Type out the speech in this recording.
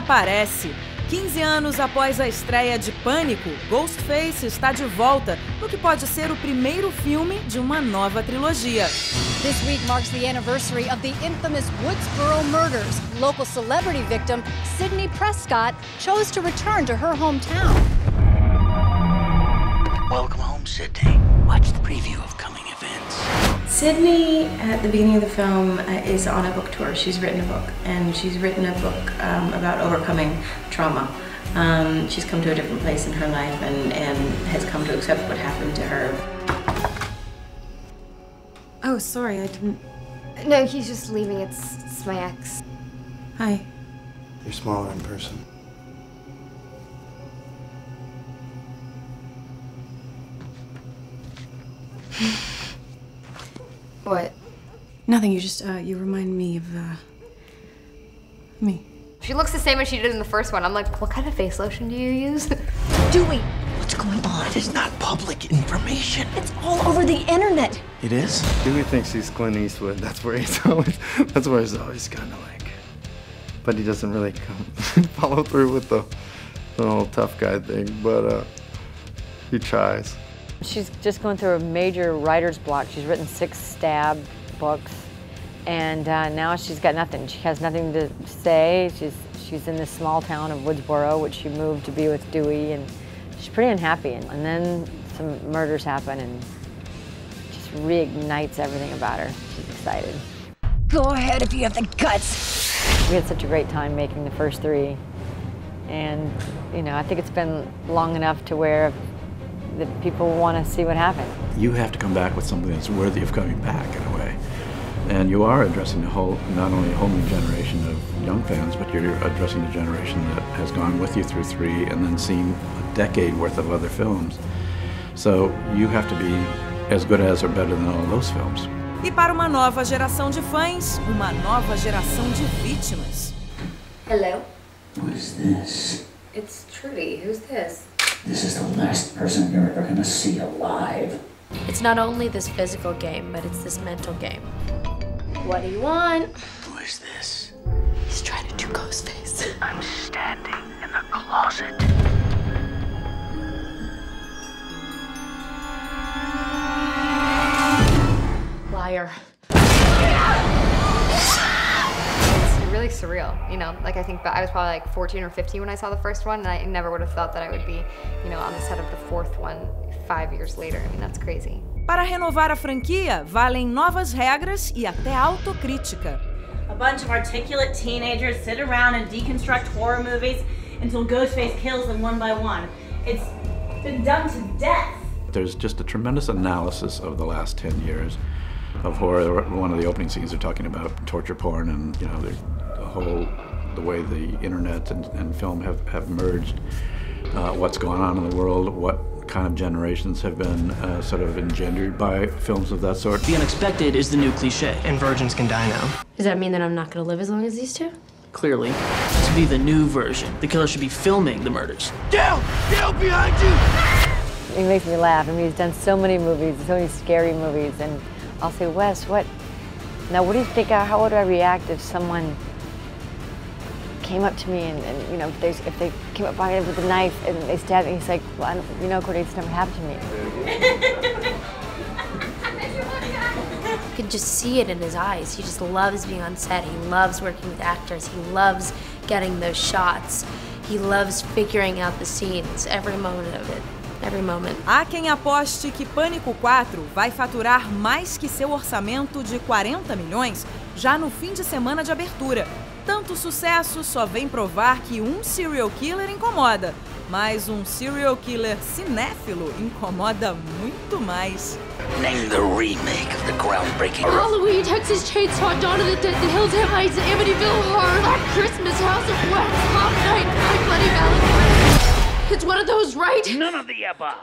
reaparece. 15 anos após a estreia de Pânico, Ghostface está de volta no que pode ser o primeiro filme de uma nova trilogia. This week marks the anniversary of the infamous Woodsboro murders. Local celebrity victim Sydney Prescott chose to return to her hometown. Welcome home, Sydney. Watch the preview of coming events. Sydney, at the beginning of the film, is on a book tour. She's written a book, and she's written a book about overcoming trauma. She's come to a different place in her life and has come to accept what happened to her. Oh, sorry, I didn't... No, he's just leaving. It's my ex. Hi. You're smaller in person. What? Nothing, you just, you remind me of, me. She looks the same as she did in the first one. I'm like, what kind of face lotion do you use? Dewey, What's going on? It is not public information. it's all over the internet. It is? Dewey thinks he's Clint Eastwood. That's where he's always kind of like. But he doesn't really follow through with the whole tough guy thing. But he tries. She's just going through a major writer's block. She's written 6 stab books, and now she's got nothing. She has nothing to say. She's in this small town of Woodsboro, which she moved to be with Dewey, and she's pretty unhappy. And then some murders happen, and just reignites everything about her. She's excited. Go ahead if you have the guts. We had such a great time making the first 3, and you know, I think it's been long enough to where that people want to see what happened. You have to come back with something that's worthy of coming back in a way. And you are addressing not only a whole new generation of young fans, but you're addressing the generation that has gone with you through 3 and then seen a decade worth of other films. So you have to be as good as or better than all those films. E para uma nova geração de fãs, uma nova geração de vítimas. Hello? Who is this? It's Trudy. Who's this? This is the last person you're ever gonna see alive. It's not only this physical game, but it's this mental game. What do you want? Who is this? He's trying to do Ghostface. I'm standing in the closet. Liar. It's really surreal, you know? Like, I think I was probably like 14 or 15 when I saw the first one, and I never would have thought that I would be, you know, on the set of the 4th one 5 years later. I mean, that's crazy. Para renovar a franquia, valem novas regras e até autocrítica. A bunch of articulate teenagers sit around and deconstruct horror movies until Ghostface kills them one by one. It's been done to death. There's just a tremendous analysis of the last 10 years of horror. One of the opening scenes they're talking about torture porn, and you know, the way the internet and film have merged, what's going on in the world, what kind of generations have been sort of engendered by films of that sort. The unexpected is the new cliche, and virgins can die now. Does that mean that I'm not going to live as long as these two? Clearly, to be the new version, the killer should be filming the murders. Down! Down behind you! He makes me laugh. I mean, he's done so many movies, so many scary movies, and I'll say, Wes, what do you think, how would I react if someone came up to me and you know, if they came up by me with a knife and they stabbed me? He's like, well, you know, Courtney, it's never happened to me. You could just see it in his eyes. He just loves being on set. He loves working with actors. He loves getting those shots. He loves figuring out the scenes, every moment of it. Every moment. Há quem aposte que Pânico 4 vai faturar mais que seu orçamento de 40 milhões já no fim de semana de abertura. Tanto sucesso só vem provar que um serial killer incomoda, mas um serial killer cinéfilo incomoda muito mais. Name the remake of the groundbreaking Halloween, Texas Chainsaw, Dawn of the Dead, The Hills Have Eyes, Amityville Horror, Black Christmas, House of Wax, Hot Night, My Bloody Valentine. It's one of those, right? None of the above.